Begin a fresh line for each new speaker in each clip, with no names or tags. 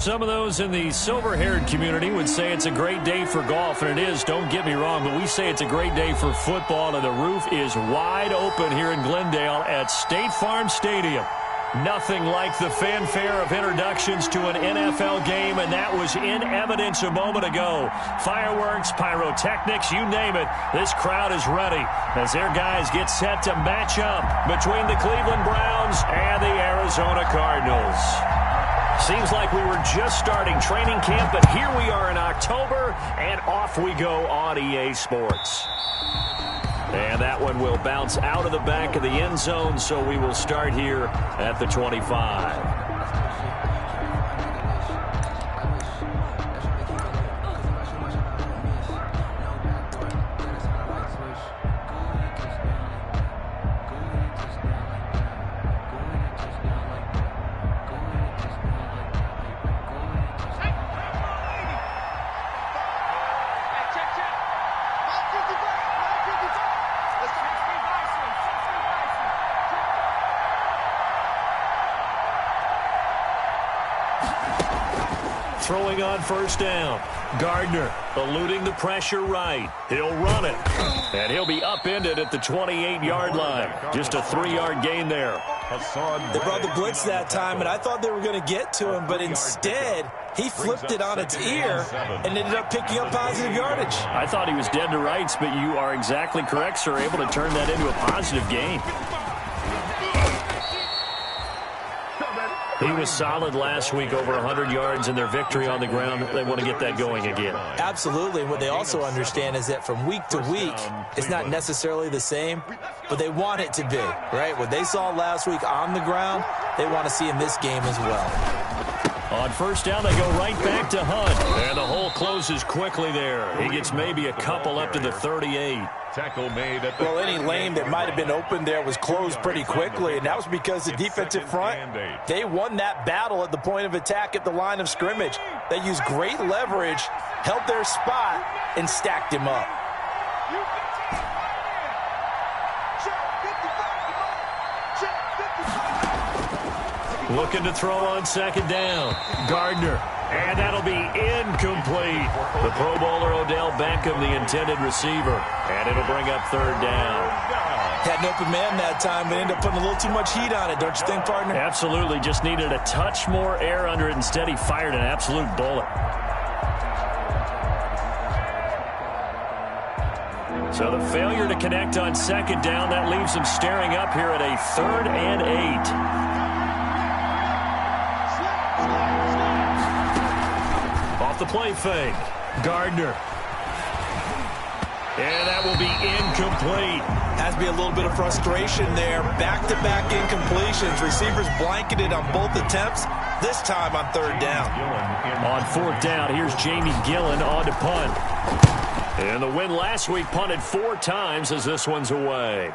Some of those in the silver-haired community would say it's a great day for golf, and it is, don't get me wrong, but we say it's a great day for football, and the roof is wide open here in Glendale at State Farm Stadium. Nothing like the fanfare of introductions to an NFL game, and that was in evidence a moment ago. Fireworks, pyrotechnics, you name it, this crowd is ready as their guys get set to match up between the Cleveland Browns and the Arizona Cardinals. Seems like we were just starting training camp, but here we are in October, and off we go on EA Sports. And that one will bounce out of the back of the end zone, so we will start here at the 25. Throwing on first down. Gardner eluding the pressure right. He'll run it. And he'll be upended at the 28-yard line. Just a 3-yard gain there.
They brought the blitz that time, and I thought they were going to get to him, but instead he flipped it on its ear and ended up picking up positive yardage.
I thought he was dead to rights, but you are exactly correct, sir. Able to turn that into a positive gain. He was solid last week, over 100 yards in their victory on the ground. They want to get that going again.
Absolutely. What they also understand is that from week to week, it's not necessarily the same, but they want it to be, right? What they saw last week on the ground, they want to see in this game as well.
On first down, they go right back to Hunt. And the hole closes quickly there. He gets maybe a couple up to the 38.
Tackle made at the
well, any lane that might have been open there was closed pretty quickly, and that was because the defensive front, they won that battle at the point of attack at the line of scrimmage. They used great leverage, held their spot, and stacked him up.
Looking to throw on second down. Gardner. And that'll be incomplete. The Pro Bowler Odell Beckham, the intended receiver. And it'll bring up third down.
Had an open man that time, but ended up putting a little too much heat on it, don't you think, partner?
Absolutely. Just needed a touch more air under it. Instead, he fired an absolute bullet. So the failure to connect on second down, that leaves him staring up here at a 3rd and 8. The play fake. Gardner. And that will be incomplete.
Has to be a little bit of frustration there. Back-to-back incompletions. Receivers blanketed on both attempts, this time on third down.
On fourth down, here's Jamie Gillen on to punt. And the win last week, punted 4 times as this one's away.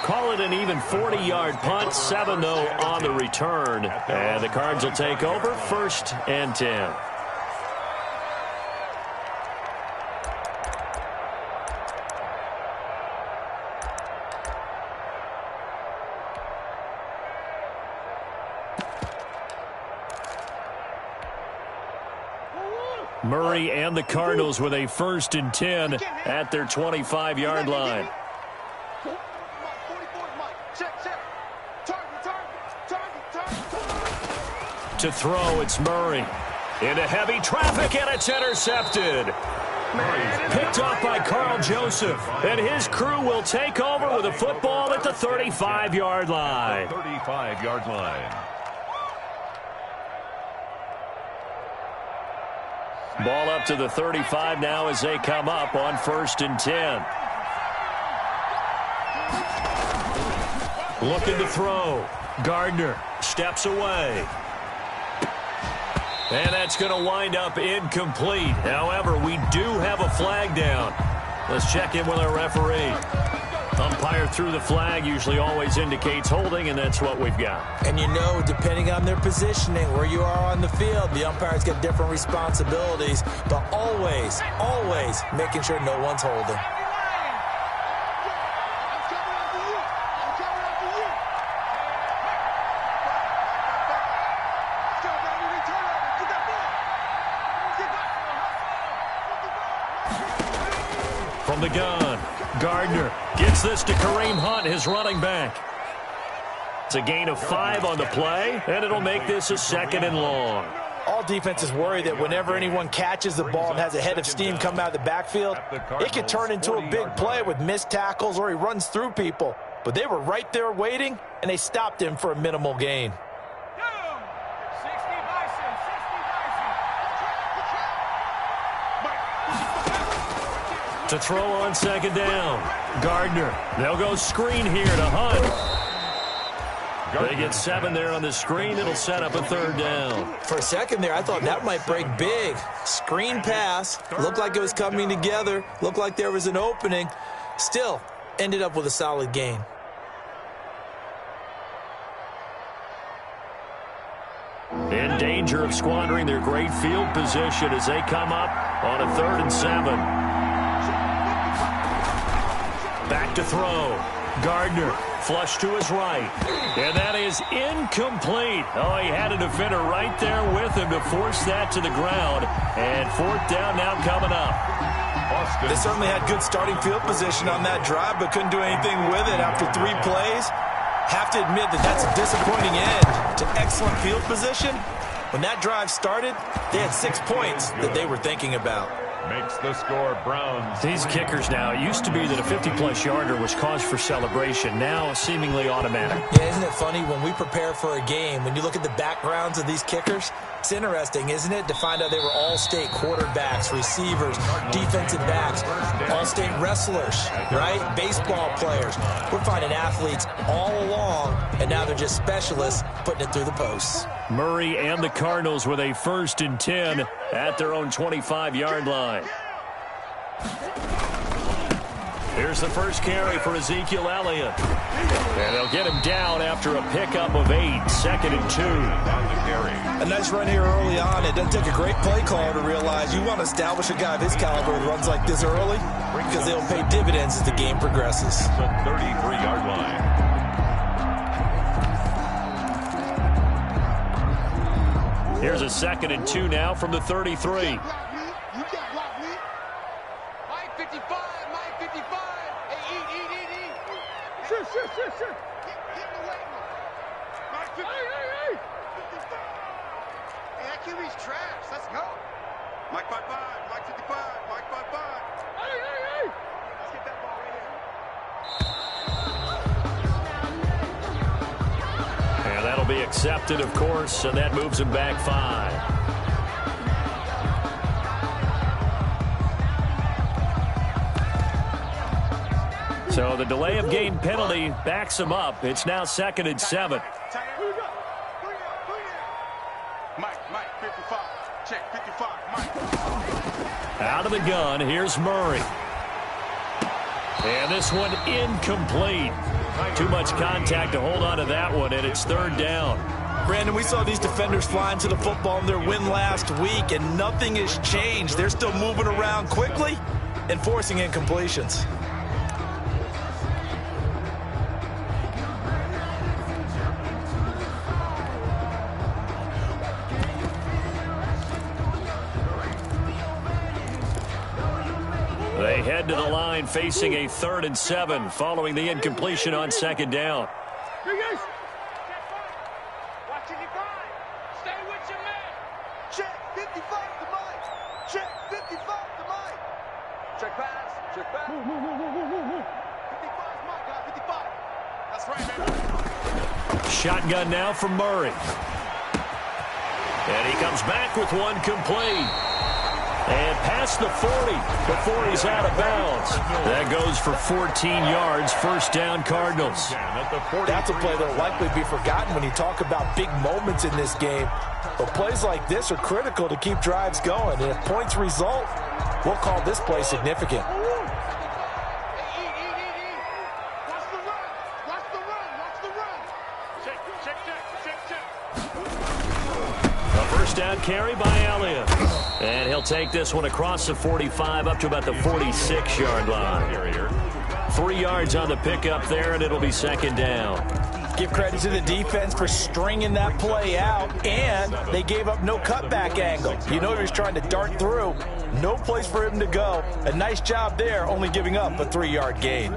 Call it an even 40-yard punt, 7 though on the return. And the Cards will take over, 1st and 10. Murray and the Cardinals with a 1st and 10 at their 25-yard line. To throw, it's Murray. Into heavy traffic, and it's intercepted. Picked off by Carl Joseph. And his crew will take over with a football at the 35-yard line.
35-yard line.
Ball up to the 35 now as they come up on 1st and 10. Looking to throw. Gardner steps away. And that's going to wind up incomplete. However, we do have a flag down. Let's check in with our referee. Umpire threw the flag, usually always indicates holding, and that's what we've got.
And you know, depending on their positioning, where you are on the field, the umpire's got different responsibilities, but always, always making sure no one's holding.
From the gun, Gardner gets this to Kareem Hunt, his running back. It's a gain of 5 on the play, and it'll make this a 2nd and long.
All defenses worry that whenever anyone catches the ball and has a head of steam come out of the backfield, it could turn into a big play with missed tackles or he runs through people. But they were right there waiting, and they stopped him for a minimal gain.
To throw on 2nd down, Gardner. They'll go screen here to Hunt. They get 7 there on the screen. It'll set up a 3rd down.
For a second there, I thought that might break big. Screen pass. Looked like it was coming together. Looked like there was an opening. Still, ended up with a solid gain.
In danger of squandering their great field position as they come up on a 3rd and 7. Back to throw. Gardner, flush to his right. And that is incomplete. Oh, he had a defender right there with him to force that to the ground. And 4th down now coming up.
They certainly had good starting field position on that drive, but couldn't do anything with it after 3 plays. Have to admit that that's a disappointing end to excellent field position. When that drive started, they had 6 points that they were thinking about.
Makes the score Browns.
These kickers now, it used to be that a 50-plus yarder was cause for celebration. Now seemingly automatic.
Yeah, isn't it funny when we prepare for a game, when you look at the backgrounds of these kickers, it's interesting, isn't it, to find out they were all-state quarterbacks, receivers, defensive backs, all-state wrestlers, right? Baseball players. We're finding athletes all along, and now they're just specialists putting it through the posts.
Murray and the Cardinals with a 1st and 10 at their own 25-yard line. Here's the first carry for Ezekiel Elliott. And they'll get him down after a pickup of 8, 2nd and 2.
A nice run here early on. It doesn't take a great play caller to realize you want to establish a guy of his caliber who runs like this early because they'll pay dividends as the game progresses.
The 33-yard line.
Here's a 2nd and 2 now from the 33. And that'll be accepted, of course, and that moves him back 5. So the delay of game penalty backs him up. It's now 2nd and 7. Out of the gun, here's Murray. And this one incomplete. Too much contact to hold on to that one, and it's 3rd down.
Brandon, we saw these defenders flying to the football in their win last week, and nothing has changed. They're still moving around quickly and forcing incompletions.
They head to the line facing a 3rd and 7 following the incompletion on 2nd down.
Check 55 to Mike. Check 55 to Mike. Check pass. Check pass. Move. 55 is Mike, guy. 55. That's right, man.
Shotgun now from Murray. And he comes back with one complete. And past the 40 before he's out of bounds. That goes for 14 yards. 1st down, Cardinals.
That's a play that will likely be forgotten when you talk about big moments in this game. But plays like this are critical to keep drives going. And if points result, we'll call this play significant.
A 1st down carry by Elliott. And he'll take this one across the 45 up to about the 46-yard line. 3 yards on the pickup there, and it'll be 2nd down.
Give credit to the defense for stringing that play out, and they gave up no cutback angle. You know he was trying to dart through. No place for him to go. A nice job there, only giving up a 3-yard gain.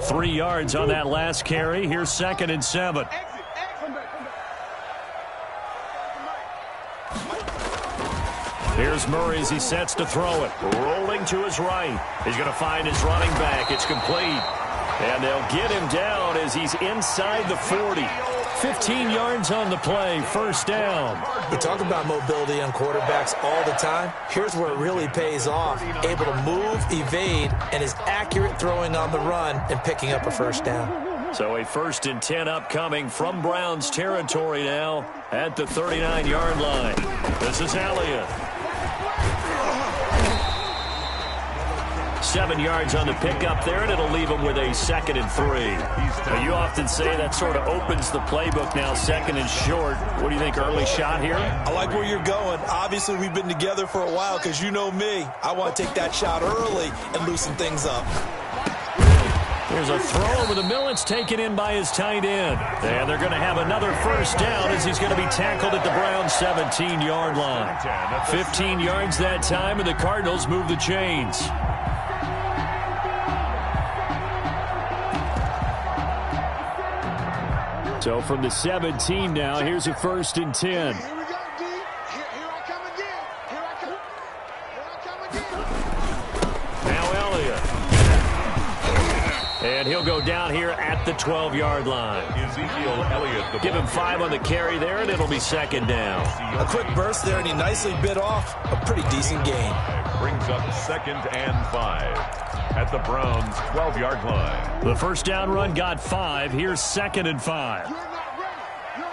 Three yards on that last carry. Here's 2nd and 7. Here's Murray as he sets to throw it. Rolling to his right. He's going to find his running back. It's complete. And they'll get him down as he's inside the 40. 15 yards on the play. First down.
You talk about mobility on quarterbacks all the time. Here's where it really pays off. Able to move, evade, and is accurate throwing on the run and picking up a first down.
So a 1st and 10 upcoming from Browns territory now at the 39-yard line. This is Elliott. 7 yards on the pickup there, and it'll leave him with a 2nd and 3. Now, you often say that sort of opens the playbook now, 2nd and short. What do you think, early shot here?
I like where you're going. Obviously, we've been together for a while because you know me. I want to take that shot early and loosen things up.
There's a throw over the middle. It's taken in by his tight end. And they're going to have another first down as he's going to be tackled at the Browns' 17-yard line. 15 yards that time, and the Cardinals move the chains. So from the 17 now, here's a 1st and 10.
Here we go, D. Here I come again. Here I come again.
Now Elliott. And he'll go down here at the 12-yard line.
Ezekiel Elliott.
Give him 5 on the carry there, and it'll be 2nd down.
A quick burst there, and he nicely bit off a pretty decent gain.
Brings up 2nd and 5 at the Browns' 12-yard line.
The first down run got 5. Here's 2nd and 5.
You're not ready. You're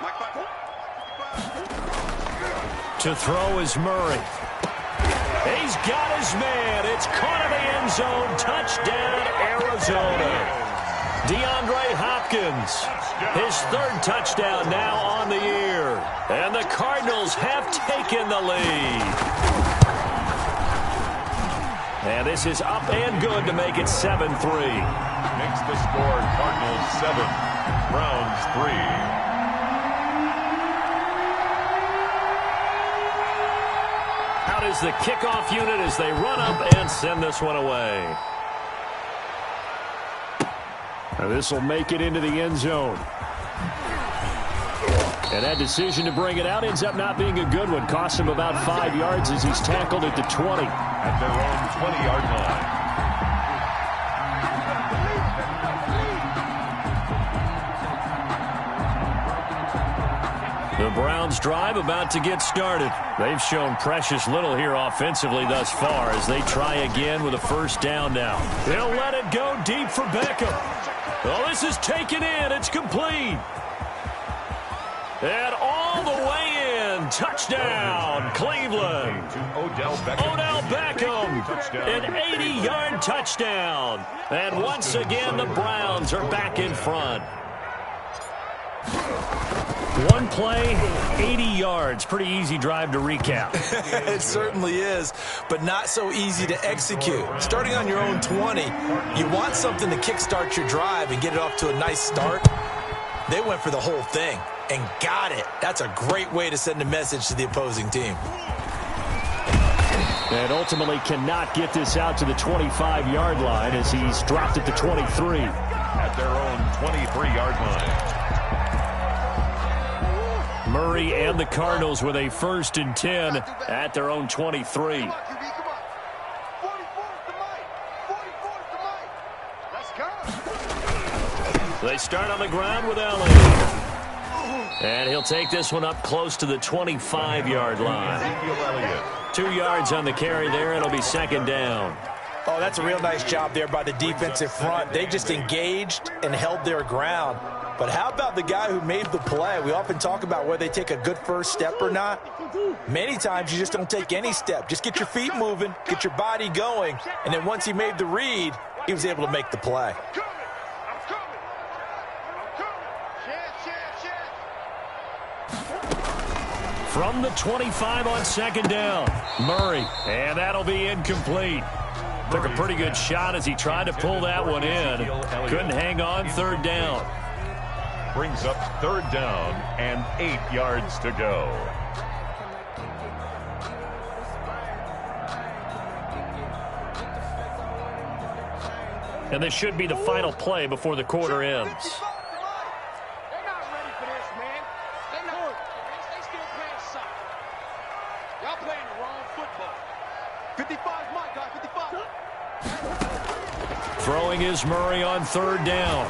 not ready.
To throw is Murray. He's got his man. It's caught in the end zone. Touchdown, Arizona. DeAndre Hopkins, his 3rd touchdown now on the year. And the Cardinals have taken the lead. And this is up and good to make it 7-3.
Makes the score Cardinals 7, Browns 3.
Out is the kickoff unit as they run up and send this one away. Now this will make it into the end zone. And that decision to bring it out ends up not being a good one. Costs him about 5 yards as he's tackled at the 20.
At their own 20-yard line.
The Browns drive about to get started. They've shown precious little here offensively thus far as they try again with a first down now. They'll let it go deep for Beckham. Well, this is taken in. It's complete. And all the way in. Touchdown, Cleveland.
Odell Beckham.
Odell Beckham, an 80-yard touchdown. And once again, the Browns are back in front. One play, 80 yards. Pretty easy drive to recap.
It certainly is, but not so easy to execute. Starting on your own 20, you want something to kickstart your drive and get it off to a nice start. They went for the whole thing and got it. That's a great way to send a message to the opposing team.
And ultimately cannot get this out to the 25-yard line as he's dropped at the 23.
At their own 23-yard line.
Murray and the Cardinals with a 1st and 10 at their own 23.
Come on, QB, come on. 44's the mic. 44's the mic. Let's go.
They start on the ground with Elliott. And he'll take this one up close to the 25-yard line.
Ezekiel Elliott.
2 yards on the carry there. It'll be 2nd down.
Oh, that's a real nice job there by the defensive front. They just engaged and held their ground. But how about the guy who made the play? We often talk about whether they take a good first step or not. Many times you just don't take any step. Just get your feet moving, get your body going, and then once he made the read, he was able to make the play.
From the 25 on second down, Murray, and that'll be incomplete. Took a pretty good shot as he tried to pull that one in. Couldn't hang on, third down.
Brings up third down and 8 yards to go.
And this should be the final play before the quarter ends.
They're not ready for this, man. They're not. They still playing soccer. Y'all playing the wrong football. 55's my guy, 55.
Throwing is Murray on third down.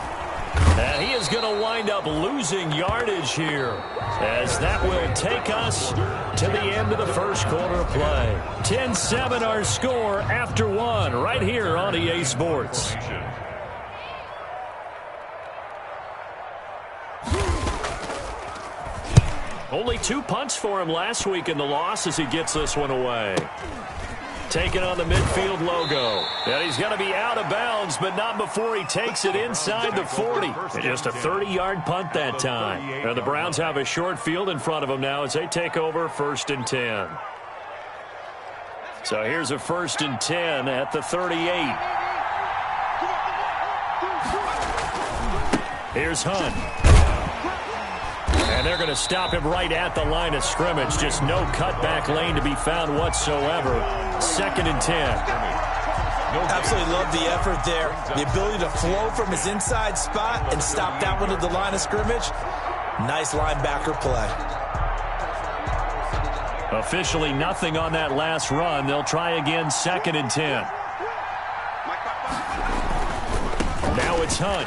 And he is going to wind up losing yardage here, as that will take us to the end of the first quarter of play. 10-7 our score after one, right here on EA Sports. Only 2 punts for him last week in the loss as he gets this one away. Taking on the midfield logo. And he's going to be out of bounds, but not before he takes it inside the 40. And just a 30-yard punt that time. And the Browns have a short field in front of them now as they take over 1st and 10. So here's a 1st and 10 at the 38. Here's Hunt. And they're going to stop him right at the line of scrimmage. Just no cutback lane to be found whatsoever. 2nd and 10.
Absolutely love the effort there. The ability to flow from his inside spot and stop that one at the line of scrimmage. Nice linebacker play.
Officially nothing on that last run. They'll try again 2nd and 10. Now it's Hunt.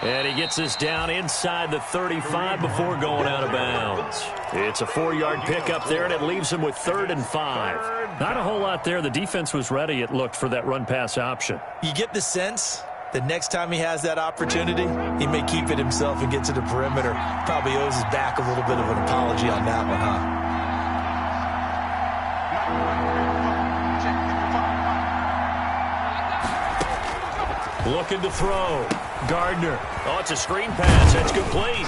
And he gets this down inside the 35 before going out of bounds. It's a 4-yard pickup there, and it leaves him with 3rd and 5. Not a whole lot there. The defense was ready, it looked, for that run-pass option.
You get the sense that next time he has that opportunity, he may keep it himself and get to the perimeter. Probably owes his back a little bit of an apology on that one, huh?
Looking to throw. Gardner. Oh, it's a screen pass. That's complete.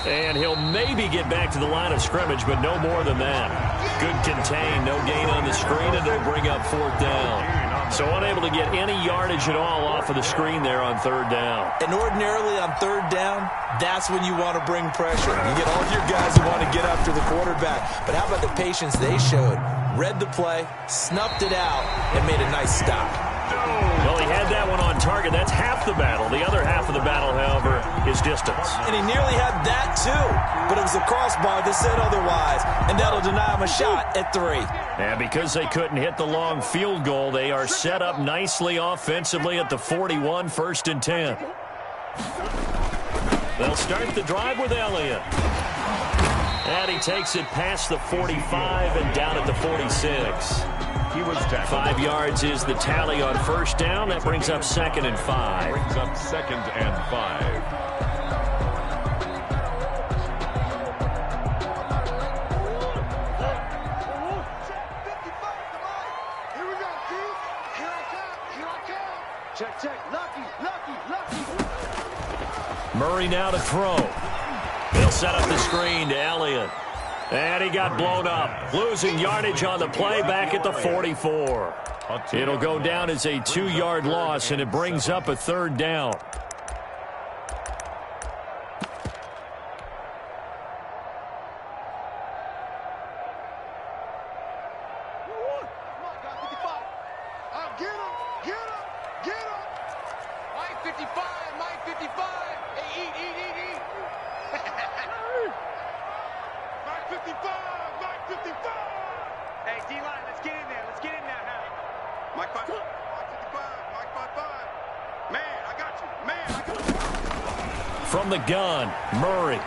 And he'll maybe get back to the line of scrimmage, but no more than that. Good contain. No gain on the screen, and it'll bring up 4th down. So unable to get any yardage at all off of the screen there on 3rd down.
And ordinarily on 3rd down, that's when you want to bring pressure. You get all of your guys who want to get after the quarterback. But how about the patience they showed? Read the play, snuffed it out, and made a nice stop.
Well, he had that one on target. That's half the battle. The other half of the battle, however, is distance.
And he nearly had that, too. But it was the crossbar that said otherwise, and that'll deny him a shot at 3.
And because they couldn't hit the long field goal, they are set up nicely offensively at the 41, 1st and 10. They'll start the drive with Elliott. And he takes it past the 45 and down at the 46.
He was tackled.
5 yards is the tally on 1st down. That brings up 2nd and 5.
Brings up 2nd and 5.
Here we go, dude. Here I come. Check. Lucky.
Murray now to throw. He'll set up the screen to Elliott. And he got blown up. Losing yardage on the play back at the 44. It'll go down as a 2-yard loss, and it brings up a 3rd down. From the gun, Murray.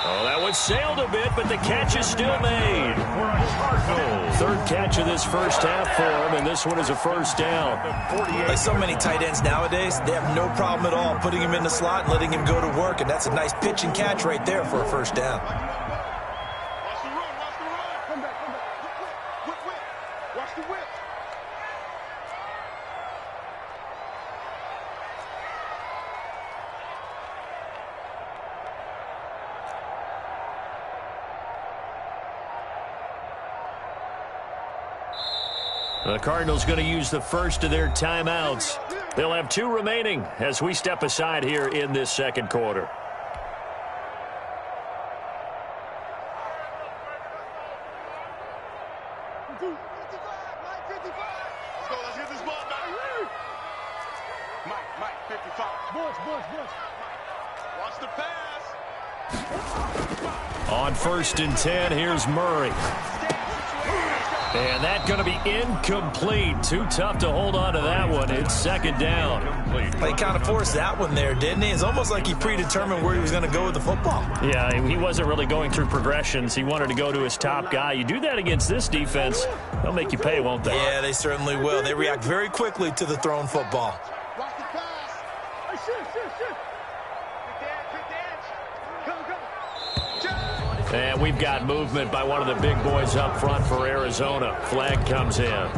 Oh, that one sailed a bit, but the catch is still made. 3rd catch of this first half for him, and this one is a 1st down.
Like so many tight ends nowadays, they have no problem at all putting him in the slot and letting him go to work, and that's a nice pitch and catch right there for a 1st down.
Watch the run. Come back. Whip. Watch the whip.
The Cardinals going to use the first of their timeouts. They'll have 2 remaining as we step aside here in this second quarter.
Let's get this ball back. Mike, 55. Watch the pass.
On 1st and 10, here's Murray. And that's going to be incomplete. Too tough to hold on to that one. It's 2nd down.
He kind of forced that one there, didn't he? It's almost like he predetermined where he was going to go with the football.
Yeah, he wasn't really going through progressions. He wanted to go to his top guy. You do that against this defense, they'll make you pay, won't they?
Yeah, they certainly will. They react very quickly to the thrown football.
Watch the pass. Hey, shoot. Quick dance. Come.
And we've got movement by one of the big boys up front for Arizona. Flag comes in.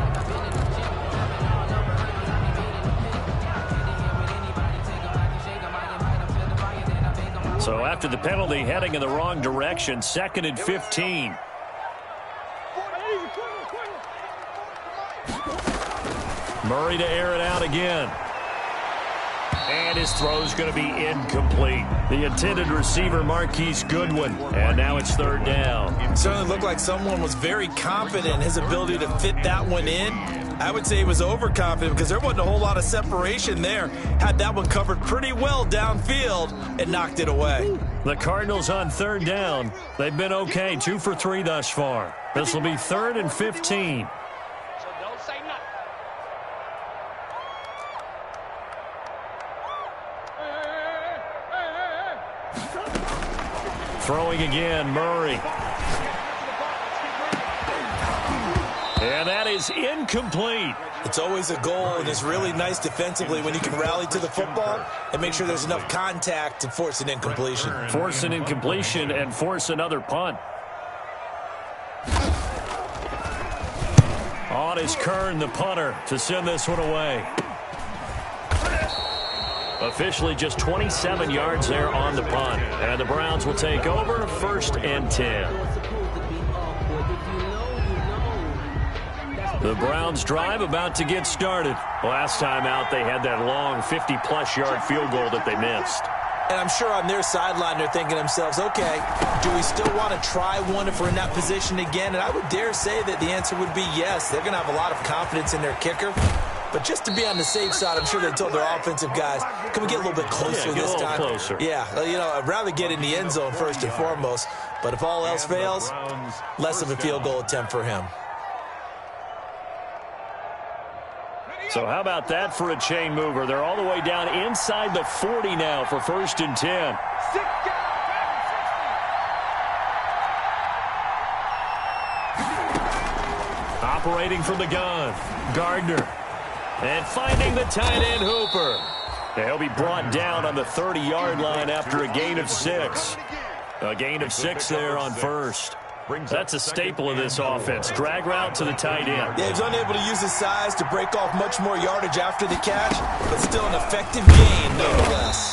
So after the penalty, heading in the wrong direction, 2nd and 15. Murray to air it out again. And his throw's going to be incomplete. The intended receiver, Marquise Goodwin. And now it's 3rd down.
It certainly looked like someone was very confident in his ability to fit that one in. I would say he was overconfident because there wasn't a whole lot of separation there. Had that one covered pretty well downfield and knocked it away.
The Cardinals on 3rd down. They've been okay, 2 for 3 thus far. This will be 3rd and 15.
So don't say nothing.
Throwing again, Murray. And that is incomplete.
It's always a goal, and it's really nice defensively when you can rally to the football and make sure there's enough contact to force an incompletion.
Force an incompletion and force another punt. On is Kern, the punter, to send this one away. Officially just 27 yards there on the punt. And the Browns will take over 1st and 10. The Browns drive about to get started. Last time out, they had that long 50-plus yard field goal that they missed.
And I'm sure on their sideline, they're thinking to themselves, okay, do we still want to try one if we're in that position again? And I would dare say that the answer would be yes. They're going to have a lot of confidence in their kicker. But just to be on the safe side, I'm sure they told their offensive guys, can we get a little bit closer this time?
Closer.
Yeah, I'd rather get in the end zone first and foremost. But if all else fails, less of a field goal attempt for him.
So how about that for a chain mover? They're all the way down inside the 40 now for 1st and 10. Operating from the gun, Gardner. And finding the tight end, Hooper. They'll be brought down on the 30-yard line after a gain of 6. A gain of 6 there on 1st. That's a staple of this offense. Drag route to the tight end.
Yeah, he's unable to use his size to break off much more yardage after the catch, but still an effective gain nonetheless.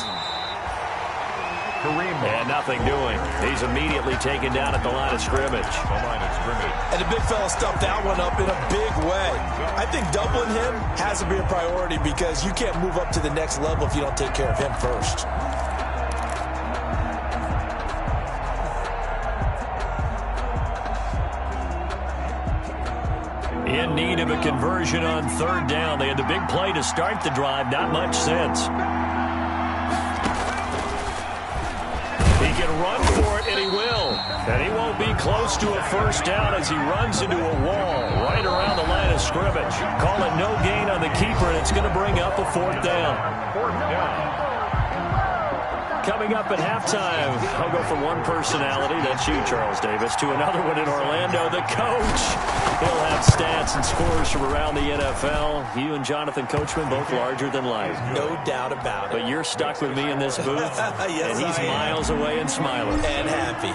And nothing doing. He's immediately taken down at the line of scrimmage.
And the big fella stuffed that one up in a big way. I think doubling him has to be a priority because you can't move up to the next level if you don't take care of him first.
In need of a conversion on 3rd down. They had the big play to start the drive. Not much sense. He can run for it, and he will. And he won't be close to a 1st down as he runs into a wall right around the line of scrimmage. Call it no gain on the keeper, and it's going to bring up a 4th down.
4th down.
Coming up at halftime, I'll go from one personality, that's you, Charles Davis, to another one in Orlando, the coach. He'll have stats and scores from around the NFL. You and Jonathan Coachman, both larger than life.
No doubt about it.
But you're stuck with me in this booth,
Yes,
and he's miles away and smiling.
And happy.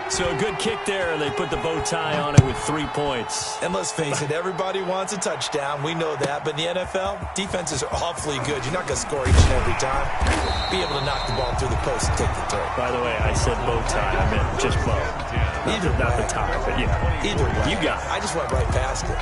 So a good kick there. They put the bow tie on it with 3 points.
And let's face it, everybody wants a touchdown. We know that. But in the NFL, defenses are awfully good. You're not going to score each and every time. Be able to knock the ball through the post and take the throw.
By the way, I said bow tie. I meant just bow.
Either
Not
way.
the tie, but yeah.
Either way.
You got it.
I just went right past it.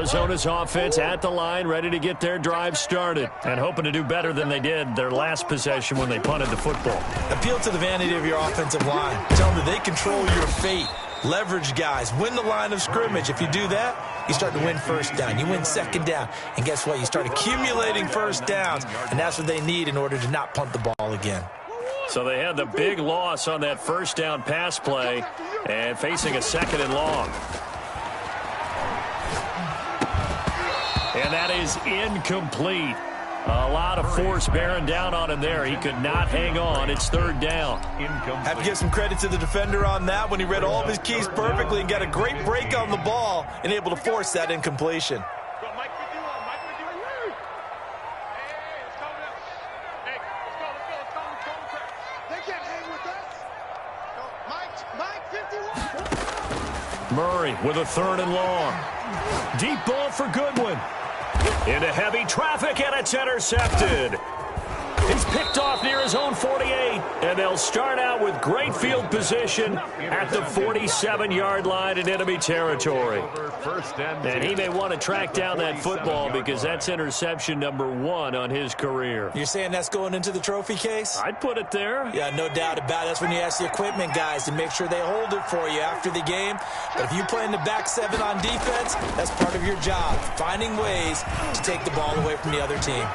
Arizona's offense at the line, ready to get their drive started and hoping to do better than they did their last possession when they punted the football.
Appeal to the vanity of your offensive line. Tell them that they control your fate. Leverage guys. Win the line of scrimmage. If you do that, you start to win first down. You win second down. And guess what? You start accumulating first downs. And that's what they need in order to not punt the ball again.
So they had the big loss on that first down pass play and facing a second and long. And that is incomplete. A lot of force bearing down on him there. He could not hang on. It's third down.
Have to give some credit to the defender on that when he read all of his keys perfectly and got a great break on the ball and able to force that incompletion.
Murray with a third and long. Deep ball for Goodwin. Into heavy traffic, and it's intercepted. He's picked off near his own 48, and they'll start out with great field position at the 47-yard line in enemy territory. And he may want to track down that football because that's interception number 1 on his career.
You're saying that's going into the trophy case?
I'd put it there.
Yeah, no doubt about it. That's when you ask the equipment guys to make sure they hold it for you after the game. But if you play in the back 7 on defense, that's part of your job, finding ways to take the ball away from the other team.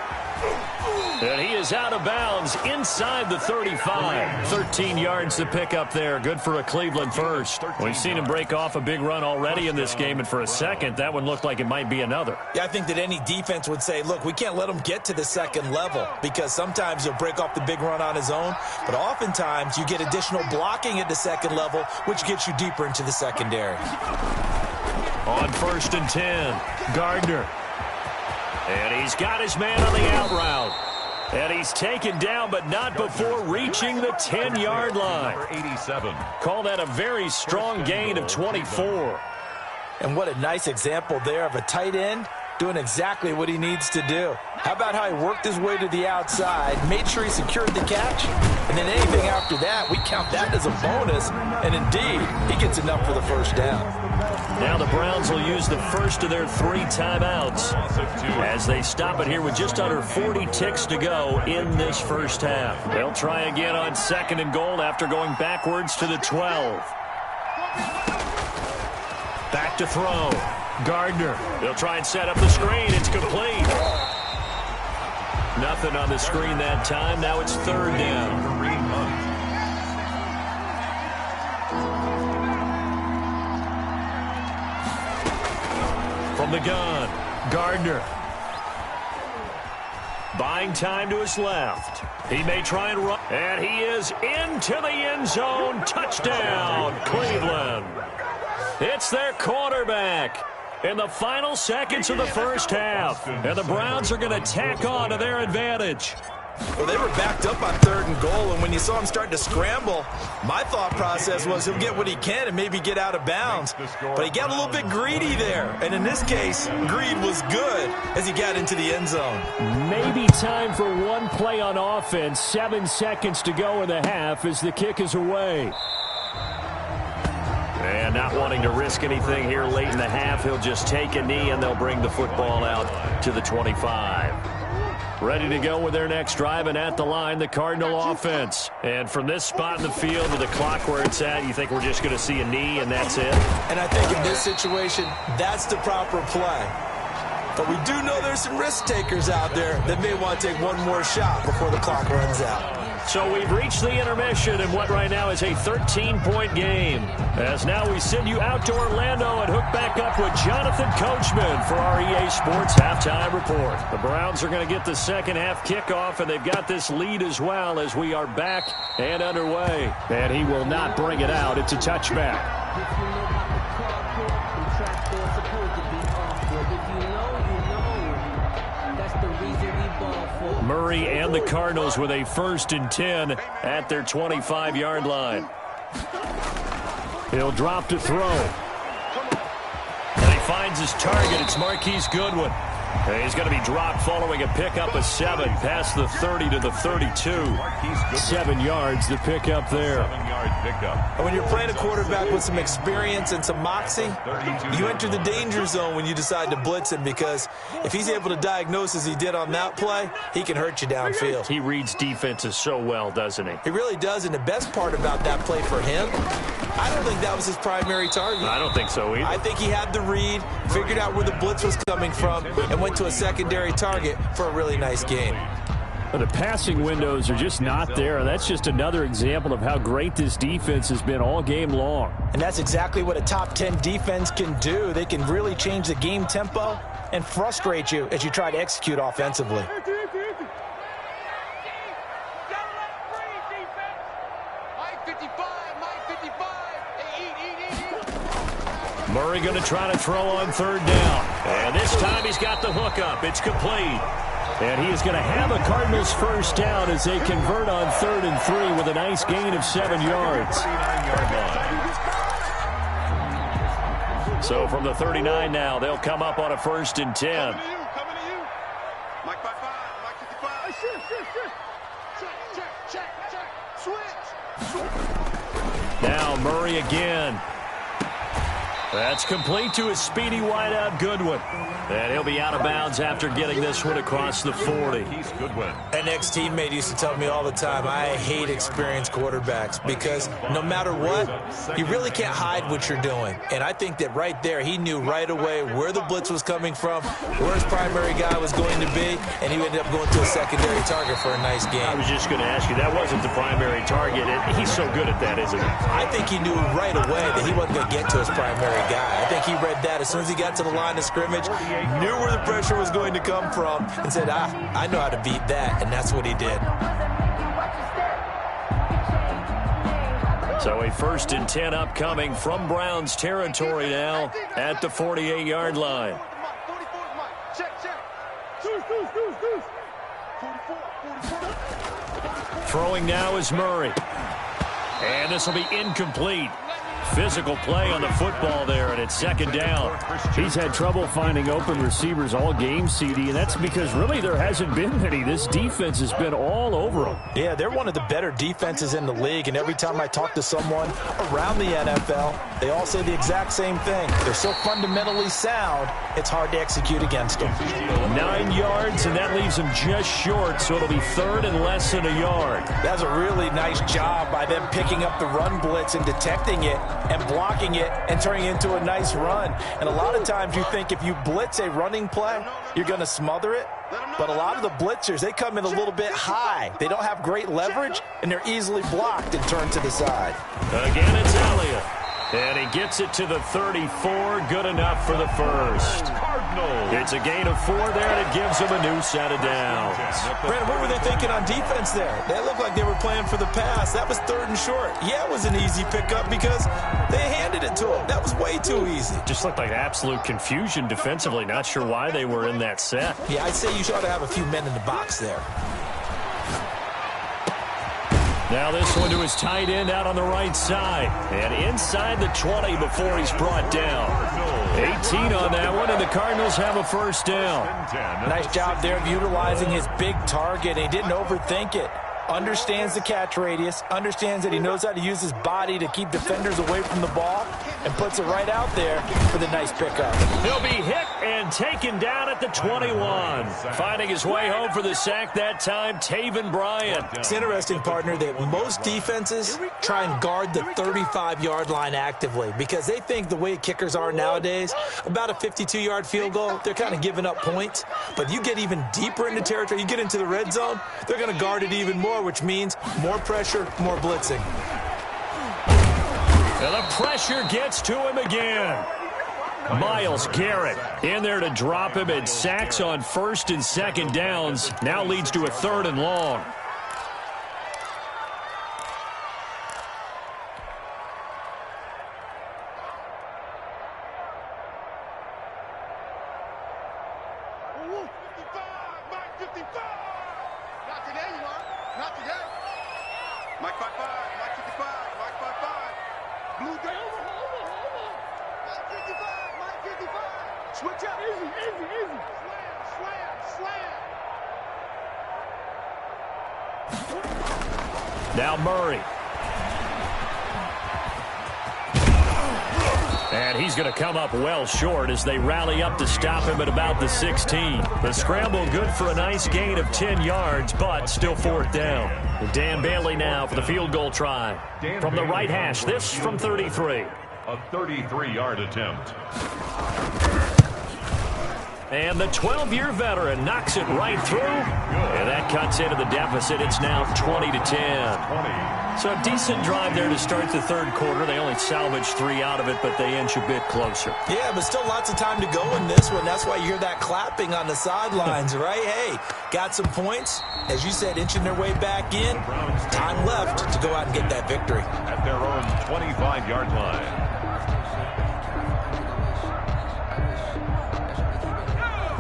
And he is out of bounds inside the 35. 13 yards to pick up there. Good for a Cleveland first. We've seen him break off a big run already in this game, and for a second, that one looked like it might be another.
Yeah, I think that any defense would say, look, we can't let him get to the second level because sometimes he'll break off the big run on his own, but oftentimes you get additional blocking at the second level, which gets you deeper into the secondary.
On 1st and 10, Gardner. And he's got his man on the out route. And he's taken down, but not before reaching the 10-yard line.
87.
Call that a very strong gain of 24.
And what a nice example there of a tight end doing exactly what he needs to do. How about how he worked his way to the outside, made sure he secured the catch, and then anything after that, we count that as a bonus, and indeed, he gets enough for the first down.
Now the Browns will use the first of their 3 timeouts as they stop it here with just under 40 ticks to go in this first half. They'll try again on 2nd and goal after going backwards to the 12. Back to throw. Gardner. They'll try and set up the screen. It's complete. Nothing on the screen that time. Now it's 3rd down. From the gun, Gardner. Buying time to his left. He may try and run. And he is into the end zone. Touchdown, Cleveland. It's their quarterback in the final seconds of the first half. And the Browns are going to tack on to their advantage.
Well, they were backed up on 3rd and goal, and when you saw him start to scramble, my thought process was he'll get what he can and maybe get out of bounds. But he got a little bit greedy there, and in this case, greed was good as he got into the end zone.
Maybe time for one play on offense. 7 seconds to go in the half as the kick is away. And not wanting to risk anything here late in the half, he'll just take a knee, and they'll bring the football out to the 25. Ready to go with their next drive, and at the line, the Cardinal offense. And from this spot in the field with the clock where it's at, you think we're just going to see a knee and that's it?
And I think in this situation, that's the proper play. But we do know there's some risk takers out there that may want to take one more shot before the clock runs out.
So we've reached the intermission in what right now is a 13-point game. As now we send you out to Orlando and hook back up with Jonathan Coachman for our EA Sports Halftime Report. The Browns are going to get the second half kickoff, and they've got this lead as well as we are back and underway. And he will not bring it out. It's a touchback. Murray and the Cardinals with a 1st and 10 at their 25-yard line. He'll drop to throw. And he finds his target. It's Marquise Goodwin. And he's going to be dropped following a pickup of 7 past the 30 to the 32. 7 yards the pickup there.
7-yard pickup.
And when you're playing a quarterback with some experience and some moxie, you enter the danger zone when you decide to blitz him, because if he's able to diagnose as he did on that play, he can hurt you downfield.
He reads defenses so well, doesn't he?
He really does, and the best part about that play for him, I don't think that was his primary target.
I don't think so either.
I think he had the read, figured out where the blitz was coming from, and went to a secondary target for a really nice gain.
But the passing windows are just not there. That's just another example of how great this defense has been all game long.
And that's exactly what a top 10 defense can do. They can really change the game tempo and frustrate you as you try to execute offensively.
Murray going to try to throw on 3rd down. And this time he's got the hook up. It's complete. And he is going to have a Cardinals 1st down as they convert on 3rd and 3 with a nice gain of 7 yards.
39-yard line.
So from the 39 now, they'll come up on a 1st and 10.
Coming to you. Mike 5-5, Mike 55. Check. Switch.
Now Murray again. That's complete to his speedy wideout Goodwin. And he'll be out of bounds after getting this one across the 40.
He's Goodwin.
An ex-teammate used to tell me all the time, I hate experienced quarterbacks, because no matter what, you really can't hide what you're doing. And I think that right there, he knew right away where the blitz was coming from, where his primary guy was going to be, and he ended up going to a secondary target for a nice game.
I was just going to ask you, that wasn't the primary target. He's so good at that, isn't he?
I think he knew right away that he wasn't going to get to his primary guy. I think he read that as soon as he got to the line of scrimmage, knew where the pressure was going to come from, and said, I know how to beat that, and that's what he did.
So a 1st and 10 upcoming from Browns territory now at the 48-yard line. Throwing now is Murray. And this will be incomplete. Physical play on the football there, and it's 2nd down. He's had trouble finding open receivers all game, CD, and that's because really there hasn't been any. This defense has been all over them.
Yeah, they're one of the better defenses in the league, and every time I talk to someone around the NFL, they all say the exact same thing. They're so fundamentally sound, it's hard to execute against them.
9 yards, and that leaves them just short, so it'll be 3rd and less than a yard.
That's a really nice job by them picking up the run blitz and detecting it and blocking it and turning it into a nice run. And a lot of times you think if you blitz a running play, you're going to smother it. But a lot of the blitzers, they come in a little bit high. They don't have great leverage, and they're easily blocked and turned to the side.
Again, it's Elliott. And he gets it to the 34. Good enough for the 1st. It's a gain of 4 there, and it gives him a new set of downs.
Brandon, what were they thinking on defense there? They looked like they were playing for the pass. That was 3rd and short. Yeah, it was an easy pickup because they handed it to him. That was way too easy.
Just looked like absolute confusion defensively. Not sure why they were in that set.
Yeah, I'd say you ought to have a few men in the box there.
Now this one to his tight end out on the right side. And inside the 20 before he's brought down. 18 on that one, and the Cardinals have a 1st down.
Nice job there of utilizing his big target. He didn't overthink it. Understands the catch radius, understands that he knows how to use his body to keep defenders away from the ball, and puts it right out there for the nice pickup.
He'll be hit and taken down at the 21. Finding his way home for the sack that time, Taven Bryan.
It's interesting, partner, that most defenses try and guard the 35-yard line actively because they think the way kickers are nowadays, about a 52-yard field goal, they're kind of giving up points. But you get even deeper into territory, you get into the red zone, they're going to guard it even more, which means more pressure, more blitzing.
And the pressure gets to him again. Myles Garrett in there to drop him, and sacks on 1st and 2nd downs. Now leads to a 3rd and long. Now Murray. And he's going to come up well short as they rally up to stop him at about the 16. The scramble good for a nice gain of 10 yards, but still fourth down. Dan Bailey now for the field goal try. From the right hash, this from 33.
A 33-yard attempt.
And the 12-year veteran knocks it right through. And that cuts into the deficit. It's now 20-10. So a decent drive there to start the third quarter. They only salvaged 3 out of it, but they inch a bit closer.
Yeah, but still lots of time to go in this one. That's why you hear that clapping on the sidelines, right? Hey, got some points. As you said, inching their way back in. Time left to go out and get that victory.
At their own 25-yard line.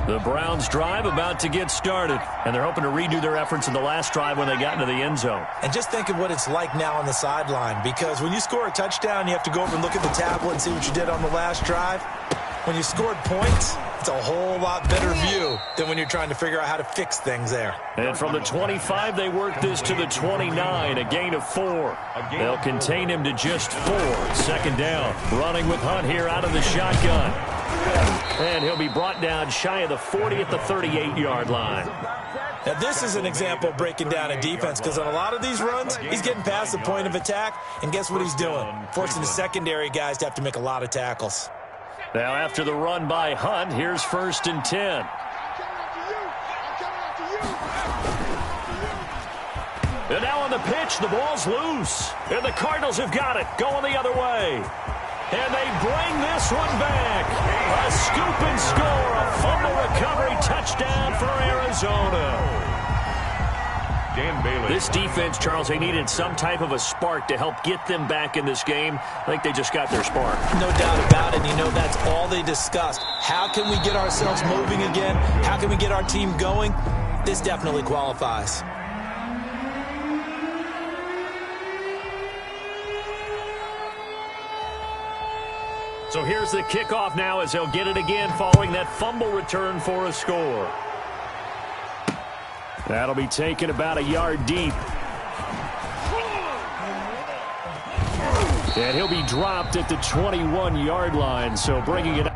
The Browns drive about to get started, and they're hoping to redo their efforts in the last drive when they got into the end zone.
And just think of what it's like now on the sideline, because when you score a touchdown, you have to go over and look at the tablet and see what you did on the last drive. When you scored points, it's a whole lot better view than when you're trying to figure out how to fix things there.
And from the 25, they work this to the 29, a gain of 4. They'll contain him to just 4. Second down, running with Hunt here out of the shotgun. And he'll be brought down shy of the 40 at the 38-yard line.
Now, this is an example of breaking down a defense, because on a lot of these runs, he's getting past the point of attack, and guess what he's doing? Forcing the secondary guys to have to make a lot of tackles.
Now, after the run by Hunt, here's 1st and 10. And now on the pitch, the ball's loose. And the Cardinals have got it, going the other way. And they bring this one back. A scoop and score, a fumble recovery touchdown for Arizona.
Dan Bailey.
This defense, Charles, they needed some type of a spark to help get them back in this game. I think they just got their spark.
No doubt about it. You know, that's all they discussed. How can we get ourselves moving again? How can we get our team going? This definitely qualifies.
So here's the kickoff now as they'll get it again following that fumble return for a score. That'll be taken about a yard deep. And he'll be dropped at the 21-yard line, so bringing it up.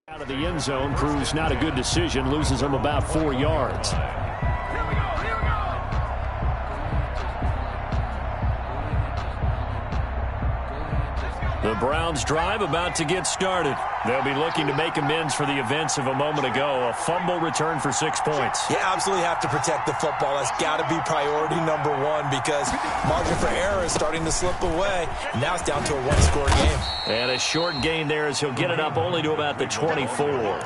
Out of the end zone proves not a good decision, loses him about 4 yards. The Browns drive about to get started. They'll be looking to make amends for the events of a moment ago. A fumble return for 6 points.
You absolutely have to protect the football. That's got to be priority number 1, because margin for error is starting to slip away. Now it's down to a 1-score game.
And a short gain there as he'll get it up only to about the 24.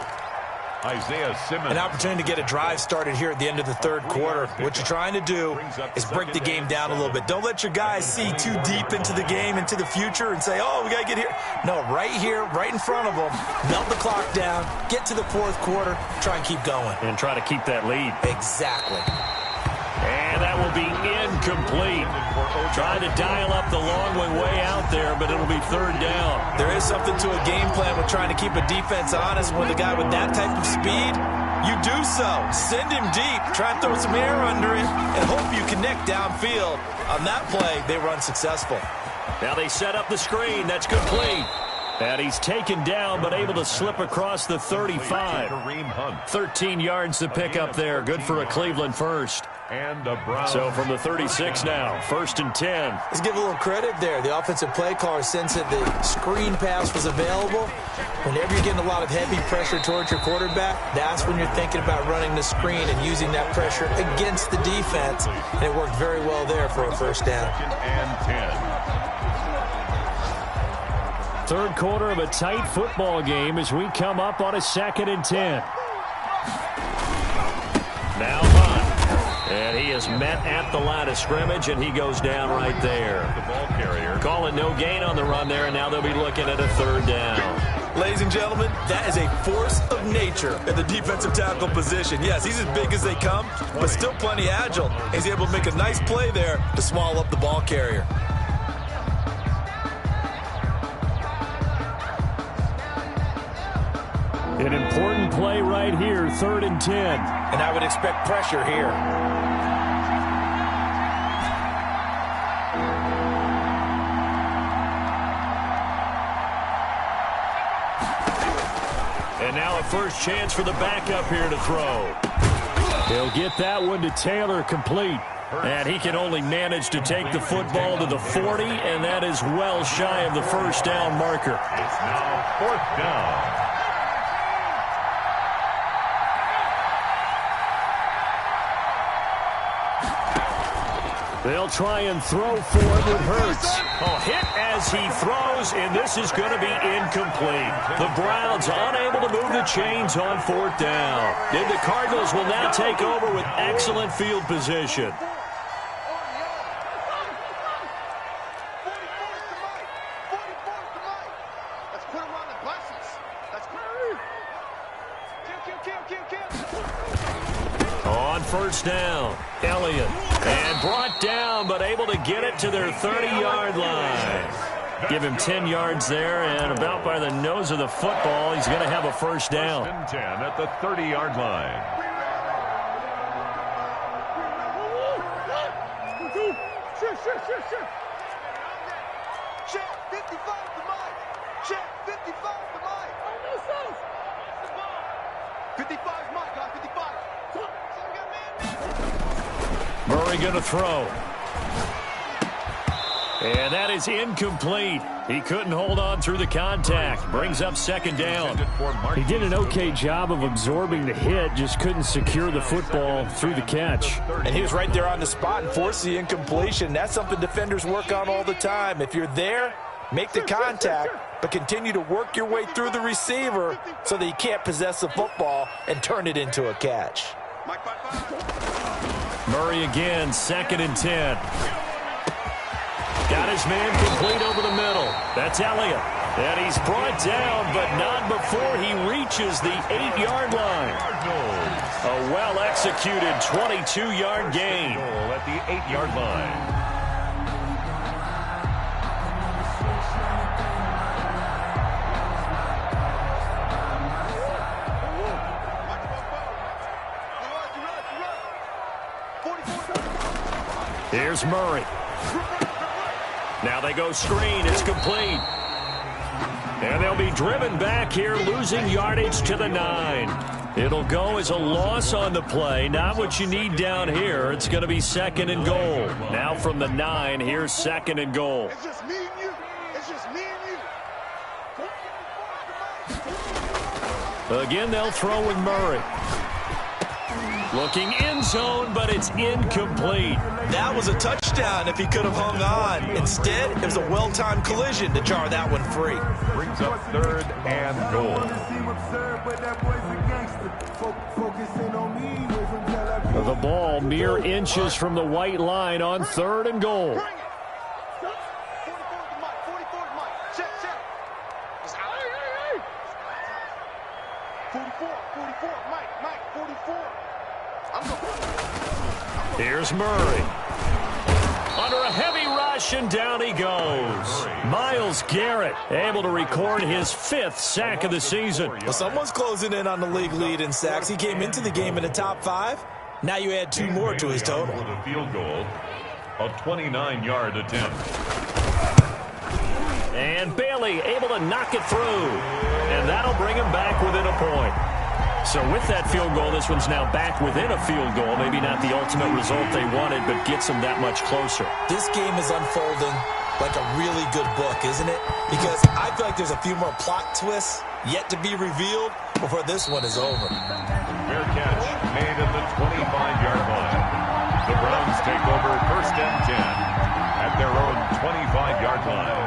Isaiah Simmons.
An opportunity to get a drive started here at the end of the third quarter. What you're trying to do is break the game down a little bit. Don't let your guys see too deep into the game, into the future, and say, oh, we got to get here. No, right here, right in front of them, melt the clock down, get to the fourth quarter, try and keep going.
And try to keep that lead.
Exactly.
And that will be incomplete. Trying to dial up the long way out there, but it'll be third down.
There is something to a game plan with trying to keep a defense honest. With a guy with that type of speed, you do so. Send him deep, try and throw some air under it, and hope you connect downfield. On that play, they were unsuccessful.
Now they set up the screen. That's complete. And he's taken down, but able to slip across the 35. 13 yards to pick up there. Good for a Cleveland first. So from the 36 now, 1st and 10.
Let's give a little credit there. The offensive play caller sensed that the screen pass was available. Whenever you're getting a lot of heavy pressure towards your quarterback, that's when you're thinking about running the screen and using that pressure against the defense. And it worked very well there for a first down.
2nd and 10.
Third quarter of a tight football game as we come up on a 2nd and 10. Now Hunt. And he is met at the line of scrimmage, and he goes down right there.
The ball carrier.
Calling no gain on the run there, and now they'll be looking at a third down.
Ladies and gentlemen, that is a force of nature in the defensive tackle position. Yes, he's as big as they come, but still plenty agile. He's able to make a nice play there to swallow up the ball carrier.
An important play right here, 3rd and 10.
And I would expect pressure here.
And now a first chance for the backup here to throw. He'll get that one to Taylor complete. And he can only manage to take the football to the 40, and that is well shy of the first down marker.
It's now 4th down.
They'll try and throw for it with Hurts. Oh, hit as he throws, and this is going to be incomplete. The Browns unable to move the chains on 4th down. And the Cardinals will now take over with excellent field position. On 1st down, Elliott. And brought down, but able to get it to their 30-yard line. Give him 10 yards there, and about by the nose of the football, he's going to have a first down.
1st and 10 at the 30-yard line.
Check 55 to Mike. Check 55 to Mike. 55 Mike, guys, 55.
Murray going to throw. And that is incomplete. He couldn't hold on through the contact. Brings up 2nd down. He did an okay job of absorbing the hit, just couldn't secure the football through the catch.
And he was right there on the spot and forced the incompletion. That's something defenders work on all the time. If you're there, make the contact, but continue to work your way through the receiver so that you can't possess the football and turn it into a catch.
Murray again, 2nd and 10. Got his man complete over the middle. That's Elliott. And he's brought down, but not before he reaches the 8-yard line. A well-executed 22-yard gain.
At the 8-yard line.
Here's Murray. Now they go screen. It's complete. And they'll be driven back here, losing yardage to the 9. It'll go as a loss on the play. Not what you need down here. It's going to be 2nd and goal. Now from the 9, here's 2nd and goal.
It's just me and you. It's just me and you.
Again, they'll throw with Murray. Looking end zone, but it's incomplete.
That was a touchdown if he could have hung on. Instead, it was a well-timed collision to jar that one free.
Brings up 3rd and goal.
The ball mere inches from the white line on 3rd and goal.
44, Mike, 44.
Here's Murray. Under a heavy rush, and down he goes. Myles Garrett able to record his 5th sack of the season.
Well, someone's closing in on the league lead in sacks. He came into the game in the top 5. Now you add 2 more to his total.
With a field goal, a 29-yard attempt.
And Bailey able to knock it through. And that'll bring him back within a point. So with that field goal, this one's now back within a field goal. Maybe not the ultimate result they wanted, but gets them that much closer.
This game is unfolding like a really good book, isn't it? Because I feel like there's a few more plot twists yet to be revealed before this one is over.
Fair catch made at the 25-yard line. The Browns take over 1st and 10 at their own 25-yard line.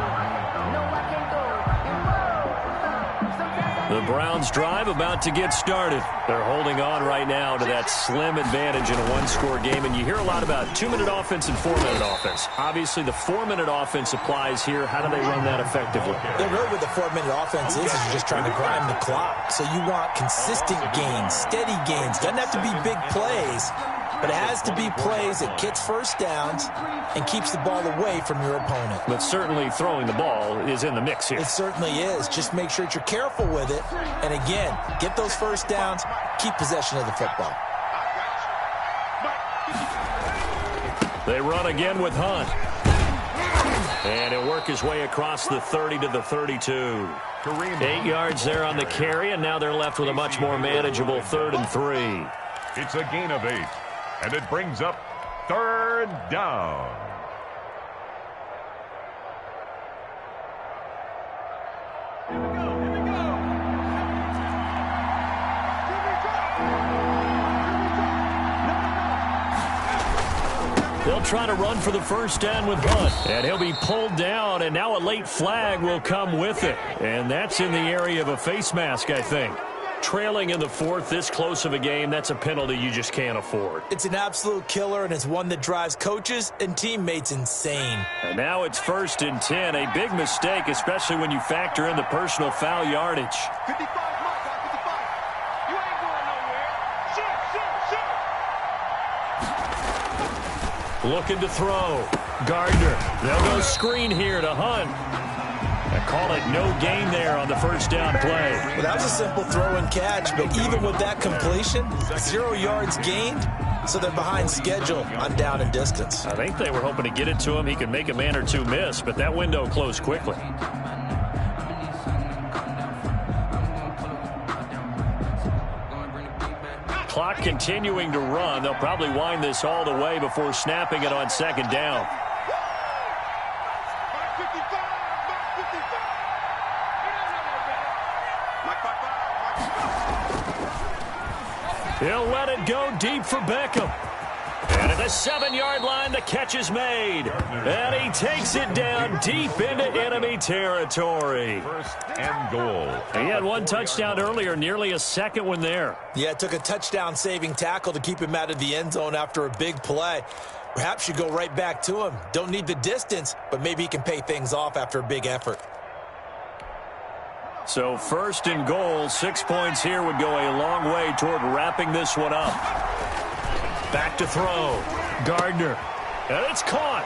The Browns drive about to get started. They're holding on right now to that slim advantage in a 1-score game. And you hear a lot about 2-minute offense and 4-minute offense. Obviously, the 4-minute offense applies here. How do they run that effectively?
They're really what the 4-minute offense is you're just trying to grind the clock. So you want consistent gains, steady gains. Doesn't have to be big plays, but it has to be plays that gets first downs and keeps the ball away from your opponent.
But certainly throwing the ball is in the mix here.
It certainly is. Just make sure that you're careful with it. And again, get those first downs, keep possession of the football.
They run again with Hunt. And he'll work his way across the 30 to the 32. 8 yards there on the carry, and now they're left with a much more manageable 3rd and 3.
It's a gain of 8, and it brings up 3rd down.
They'll try to run for the first down with Hunt. And he'll be pulled down, and now a late flag will come with it. And that's in the area of a face mask, I think. Trailing in the 4th, this close of a game, that's a penalty you just can't afford.
It's an absolute killer, and it's one that drives coaches and teammates insane.
And now it's 1st and 10. A big mistake, especially when you factor in the personal foul yardage.
55 is my guy, 55. You ain't going nowhere. Shoot.
Looking to throw. Gardner. They'll go screen here to Hunt. I call it no gain there on the first down play.
Well, that was a simple throw and catch, but even with that completion, 0 yards gained, so they're behind schedule on down and distance.
I think they were hoping to get it to him. He could make a man or two miss, but that window closed quickly. Clock continuing to run. They'll probably wind this all the way before snapping it on 2nd down. He'll let it go deep for Beckham. And at the 7-yard line, the catch is made. And he takes it down deep into enemy territory.
1st and goal.
He had 1 touchdown earlier, nearly a 2nd one there.
Yeah, it took a touchdown-saving tackle to keep him out of the end zone after a big play. Perhaps you go right back to him. Don't need the distance, but maybe he can pay things off after a big effort.
So 1st and goal, 6 points here would go a long way toward wrapping this one up. Back to throw. Gardner. And it's caught.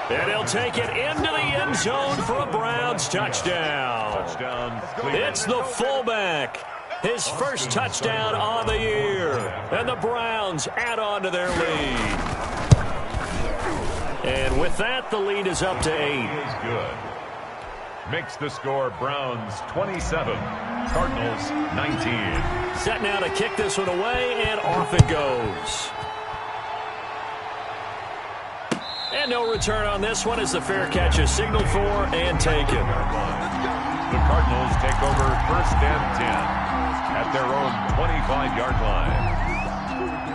And he'll take it into the end zone for a Browns touchdown. It's the fullback. His first touchdown on the year. And the Browns add on to their lead. And with that, the lead is up to 8.
Is good. Makes the score Browns 27, Cardinals 19.
Set now to kick this one away, and off it goes. And no return on this one as the fair catch is signaled for and taken.
The Cardinals take over 1st and 10 at their own 25-yard line.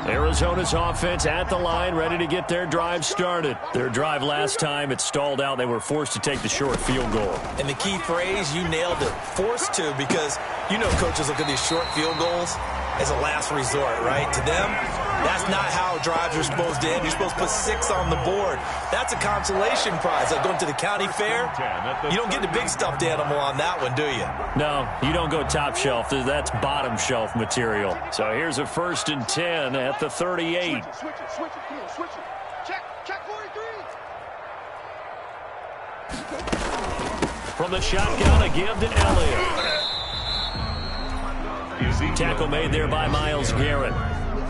Arizona's offense at the line, ready to get their drive started. Their drive last time, it stalled out. They were forced to take the short field goal.
And the key phrase, you nailed it, forced to, because you know coaches look at these short field goals as a last resort, right? To them, That's not how drives are supposed to end. You're supposed to put 6 on the board. That's a consolation prize. Like going to the county fair, you don't get the big stuffed animal on that one, do you?
No, you don't go top shelf. That's bottom shelf material. So here's a 1st and 10 at the 38.
Switch it, come on, switch it. Check 43.
From the shotgun, a give to Elliott. Tackle made there by Myles Garrett.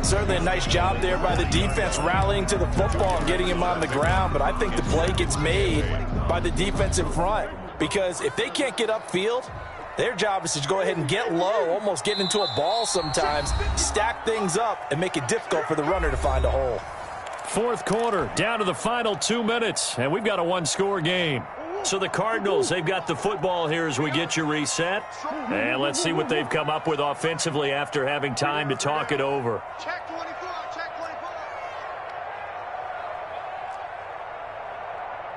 Certainly a nice job there by the defense rallying to the football and getting him on the ground, but I think the play gets made by the defense in front, because if they can't get upfield, their job is to go ahead and get low, almost getting into a ball sometimes, stack things up, and make it difficult for the runner to find a hole.
4th quarter, down to the final 2 minutes, and we've got a one-score game. So the Cardinals, they've got the football here as we get you reset. And let's see what they've come up with offensively after having time to talk it over.
Check 24, check 24.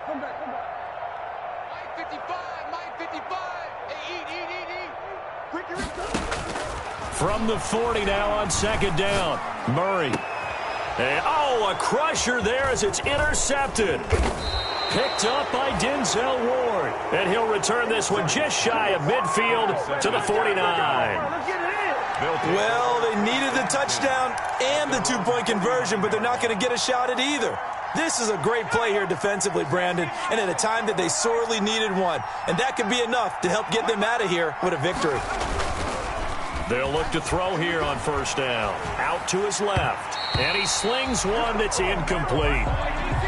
Come back. Mike 55. Hey, eat. Quick,
From the 40 now on 2nd down. Murray. And, a crusher there as it's intercepted. Picked up by Denzel Ward. And he'll return this one just shy of midfield to the 49.
Well, they needed the touchdown and the 2-point conversion, but they're not going to get a shot at either. This is a great play here defensively, Brandon, and at a time that they sorely needed one. And that could be enough to help get them out of here with a victory.
They'll look to throw here on 1st down. Out to his left. And he slings one that's incomplete.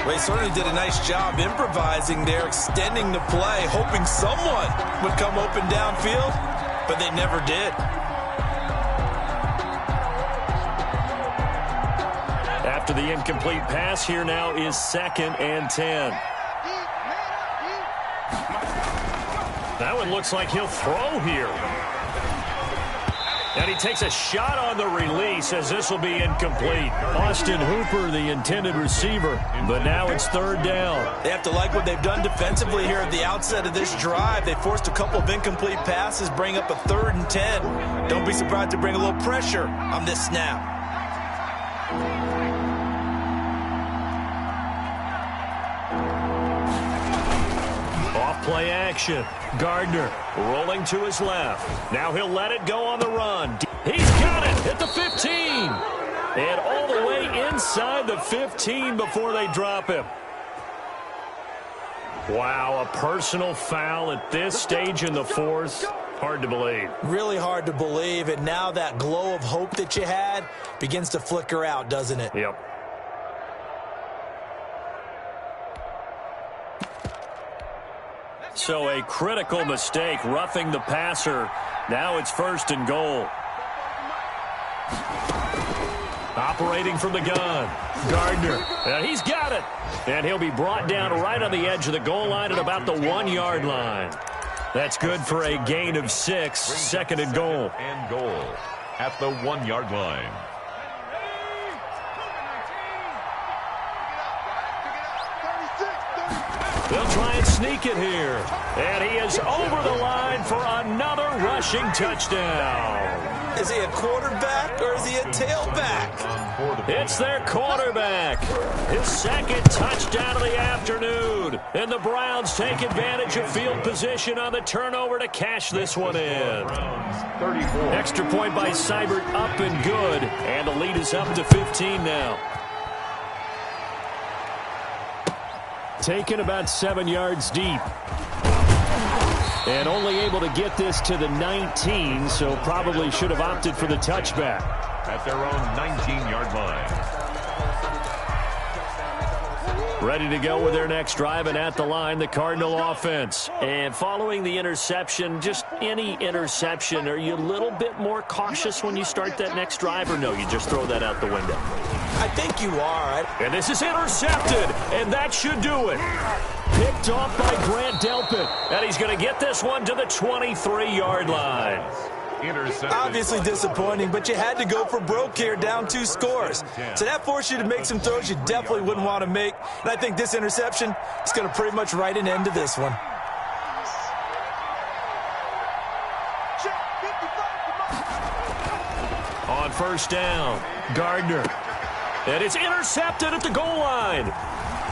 Well, he certainly did a nice job improvising there, extending the play, hoping someone would come open downfield, but they never did.
After the incomplete pass, here now is 2nd and 10. That one looks like he'll throw here. And he takes a shot on the release as this will be incomplete. Austin Hooper, the intended receiver, but now it's 3rd down.
They have to like what they've done defensively here at the outset of this drive. They forced a couple of incomplete passes, bring up a 3rd and 10. Don't be surprised to bring a little pressure on this snap.
Play action. Gardner rolling to his left. Now he'll let it go on the run. He's got it at the 15. And all the way inside the 15 before they drop him. Wow, a personal foul at this stage in the 4th. Hard to believe.
Really hard to believe. And now that glow of hope that you had begins to flicker out, doesn't it?
Yep. So a critical mistake, roughing the passer. Now it's 1st and goal. Operating from the gun. Gardner. And he's got it. And he'll be brought down right on the edge of the goal line at about the 1-yard line. That's good for a gain of 6. 2nd and goal.
And goal at the 1-yard line.
They'll try and sneak it here. And he is over the line for another rushing touchdown.
Is he a quarterback or is he a tailback?
It's their quarterback. His 2nd touchdown of the afternoon. And the Browns take advantage of field position on the turnover to cash this one in. Extra point by Seibert, up and good. And the lead is up to 15 now. Taken about 7 yards deep. And only able to get this to the 19, so probably should have opted for the touchback.
At their own 19-yard line.
Ready to go with their next drive, and at the line, the Cardinal offense. And following the interception, just any interception, are you a little bit more cautious when you start that next drive, or no, you just throw that out the window?
I think you are.
And this is intercepted, and that should do it. Picked off by Grant Delpit, and he's going to get this one to the 23-yard line.
Obviously disappointing, but you had to go for broke here, down 2 scores. So that forced you to make some throws you definitely wouldn't want to make. And I think this interception is going to pretty much write an end to this one.
On 1st down, Gardner. And it's intercepted at the goal line.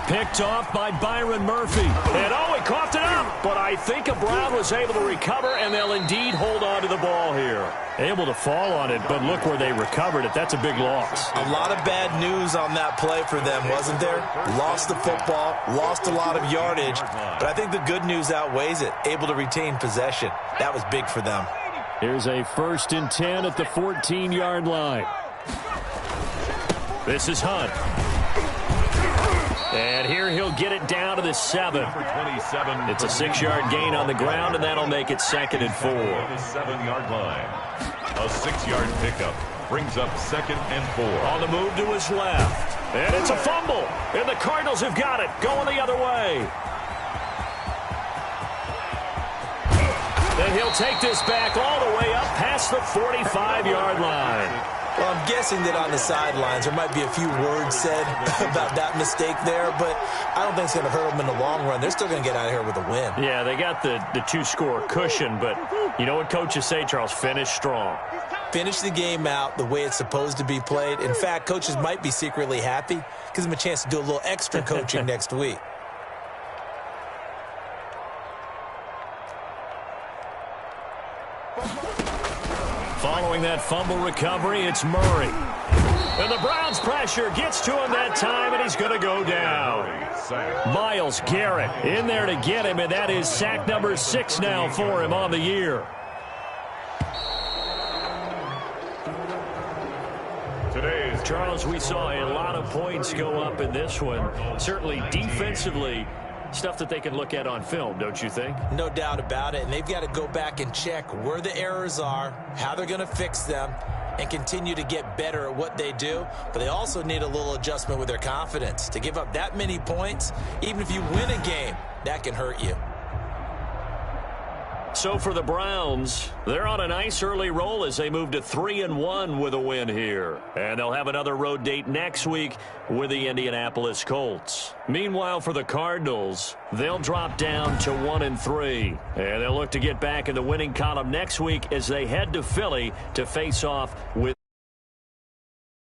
Picked off by Byron Murphy. And he coughed it up. But I think a Brown was able to recover, and they'll indeed hold on to the ball here. Able to fall on it, but look where they recovered it. That's a big loss.
A lot of bad news on that play for them, wasn't there? Lost the football, lost a lot of yardage, but I think the good news outweighs it. Able to retain possession. That was big for them.
Here's a 1st and 10 at the 14-yard line. This is Hunt. And here he'll get it down to the 7. It's a 6-yard gain on the ground, and that'll make it 2nd and 4.
The 7-yard line. A 6-yard pickup brings up 2nd and 4.
On the move to his left. And it's a fumble. And the Cardinals have got it. Going the other way. And he'll take this back all the way up past the 45-yard line.
Well, I'm guessing that on the sidelines there might be a few words said about that mistake there, but I don't think it's going to hurt them in the long run. They're still going to get out of here with a win.
Yeah, they got the 2-score cushion, but you know what coaches say, Charles? Finish strong.
Finish the game out the way it's supposed to be played. In fact, coaches might be secretly happy. Gives them a chance to do a little extra coaching next week.
Following that fumble recovery, it's Murray. And the Browns' pressure gets to him that time, and he's going to go down. Myles Garrett in there to get him, and that is sack number 6 now for him on the year. Charles, we saw a lot of points go up in this one. Certainly defensively, stuff that they can look at on film, don't you think?
No doubt about it, and they've got to go back and check where the errors are, how they're going to fix them, and continue to get better at what they do. But they also need a little adjustment with their confidence. To give up that many points, even if you win a game, that can hurt you.
So for the Browns, they're on a nice early roll as they move to 3-1 with a win here. And they'll have another road date next week with the Indianapolis Colts. Meanwhile, for the Cardinals, they'll drop down to 1-3. And they'll look to get back in the winning column next week as they head to Philly to face off with